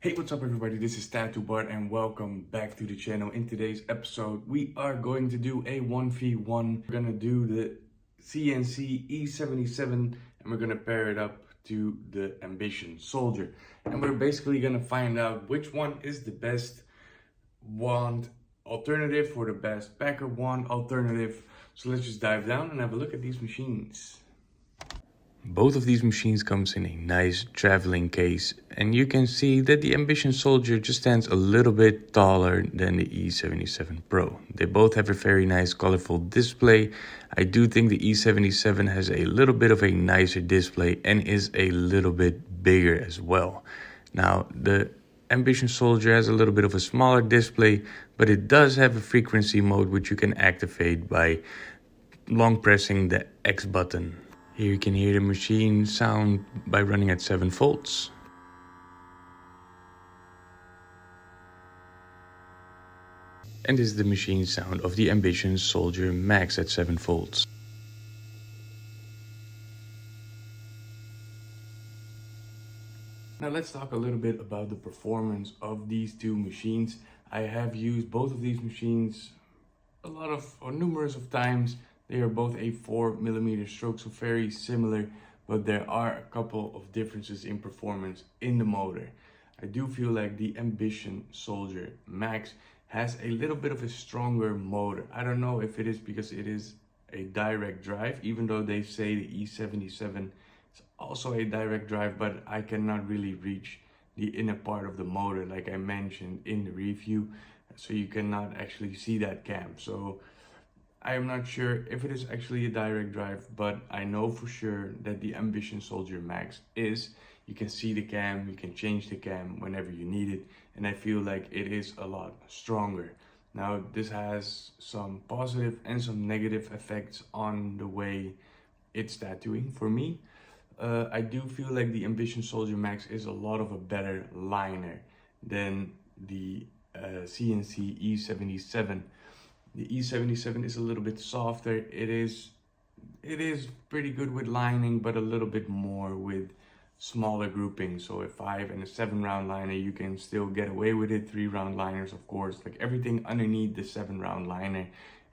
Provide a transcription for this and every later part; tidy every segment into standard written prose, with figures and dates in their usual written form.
Hey, what's up everybody? This is Tattoo Bart and welcome back to the channel. In today's episode, we are going to do a 1v1. We're gonna do the CNC E77 and we're gonna pair it up to the Ambition Soldier. And we're basically gonna find out which one is the best wand alternative or the best packer wand alternative. So let's just dive down and have a look at these machines. Both of these machines comes in a nice traveling case, and you can see that the Ambition Soldier just stands a little bit taller than the E77 Pro. They both have a very nice colorful display. I do think the E77 has a little bit of a nicer display and is a little bit bigger as well. Now the Ambition Soldier has a little bit of a smaller display, but it does have a frequency mode which you can activate by long pressing the X button. Here you can hear the machine sound by running at 7 volts. And this is the machine sound of the Ambition Soldier Max at 7 volts. Now let's talk a little bit about the performance of these two machines. I have used both of these machines numerous of times. They are both a 4mm stroke, so very similar, but there are a couple of differences in performance in the motor. I do feel like the Ambition Soldier Max has a little bit of a stronger motor. I don't know if it is because it is a direct drive, even though they say the E77 is also a direct drive, but I cannot really reach the inner part of the motor like I mentioned in the review, so you cannot actually see that cam. So I am not sure if it is actually a direct drive, but I know for sure that the Ambition Soldier Max is. You can see the cam, you can change the cam whenever you need it, and I feel like it is a lot stronger. Now this has some positive and some negative effects on the way it's tattooing for me. I do feel like the Ambition Soldier Max is a lot of a better liner than the CNC E77. The E77 is a little bit softer. It is pretty good with lining, but a little bit more with smaller groupings. So a 5 and a 7 round liner, you can still get away with it. 3 round liners, of course, like everything underneath the 7 round liner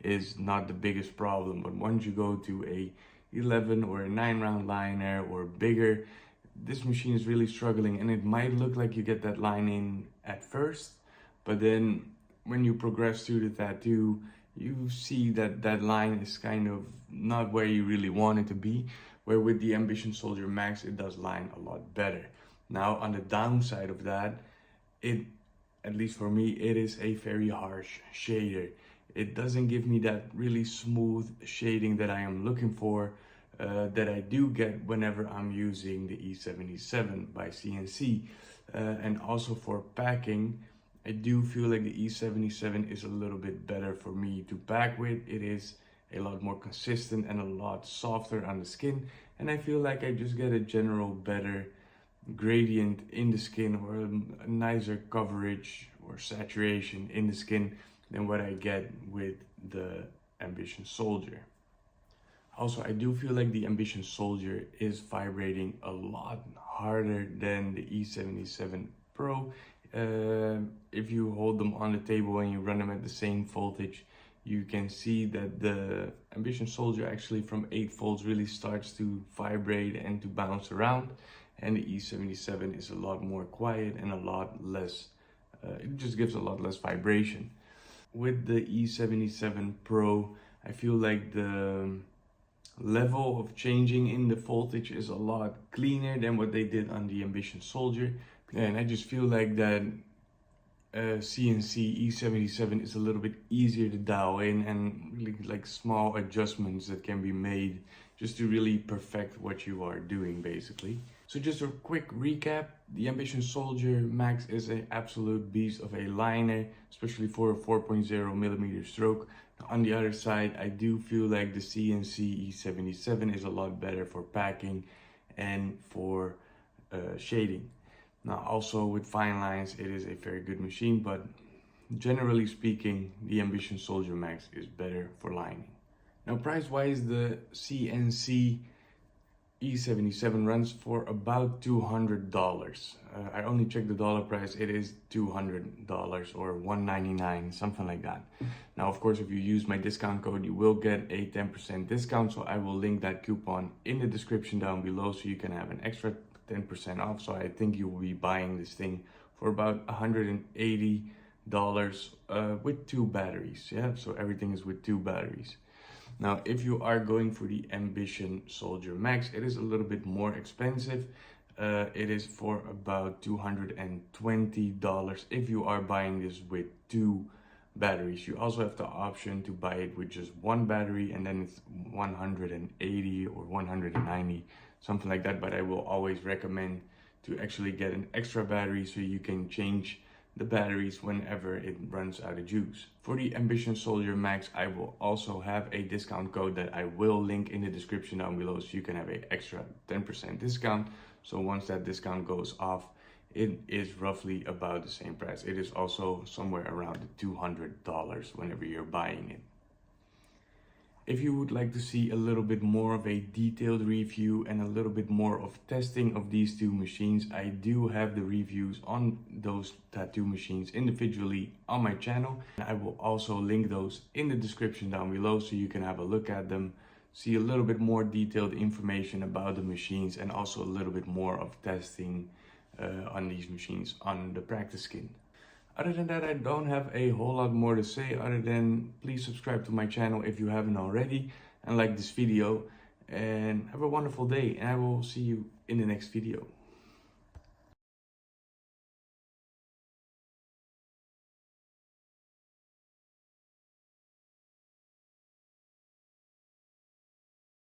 is not the biggest problem. But once you go to a 11 or a 9 round liner or bigger, this machine is really struggling, and it might look like you get that line in at first, but then when you progress through the tattoo, you see that that line is kind of not where you really want it to be, where with the Ambition Soldier Max, it does line a lot better. Now, on the downside of that, at least for me, it is a very harsh shader. It doesn't give me that really smooth shading that I am looking for, that I do get whenever I'm using the E77 by CNC. And also for packing, I do feel like the E77 is a little bit better for me to pack with. It is a lot more consistent and a lot softer on the skin. And I feel like I just get a general better gradient in the skin, or a nicer coverage or saturation in the skin than what I get with the Ambition Soldier. Also, I do feel like the Ambition Soldier is vibrating a lot harder than the E77 Pro. If you hold them on the table and you run them at the same voltage, you can see that the Ambition Soldier actually from 8 volts really starts to vibrate and to bounce around, and the E77 is a lot more quiet and a lot less, it just gives a lot less vibration. With the E77 Pro, I feel like the level of changing in the voltage is a lot cleaner than what they did on the Ambition Soldier. And I just feel like that CNC E77 is a little bit easier to dial in, and really like small adjustments that can be made just to really perfect what you are doing basically. So just a quick recap, the Ambition Soldier Max is an absolute beast of a liner, especially for a 4.0mm stroke. On the other side, I do feel like the CNC E77 is a lot better for packing and for shading. Now also with fine lines, it is a very good machine, but generally speaking, the Ambition Soldier Max is better for lining. Now price wise, the CNC E77 runs for about $200. I only checked the dollar price. It is $200 or $199, something like that. Now, of course, if you use my discount code, you will get a 10% discount. So I will link that coupon in the description down below so you can have an extra 10% off. So I think you will be buying this thing for about $180 with 2 batteries. Yeah, so everything is with 2 batteries. Now, if you are going for the Ambition Soldier Max, it is a little bit more expensive. It is for about $220 if you are buying this with 2 batteries. You also have the option to buy it with just 1 battery, and then it's $180 or $190, something like that. But I will always recommend to actually get an extra battery so you can change the batteries whenever it runs out of juice. For the Ambition Soldier Max, I will also have a discount code that I will link in the description down below so you can have an extra 10% discount. So once that discount goes off, it is roughly about the same price. It is also somewhere around $200 whenever you're buying it. If you would like to see a little bit more of a detailed review and a little bit more of testing of these 2 machines, I do have the reviews on those tattoo machines individually on my channel. I will also link those in the description down below so you can have a look at them, see a little bit more detailed information about the machines, and also a little bit more of testing on these machines on the practice skin. Other than that, I don't have a whole lot more to say other than please subscribe to my channel if you haven't already and like this video, and have a wonderful day, and I will see you in the next video.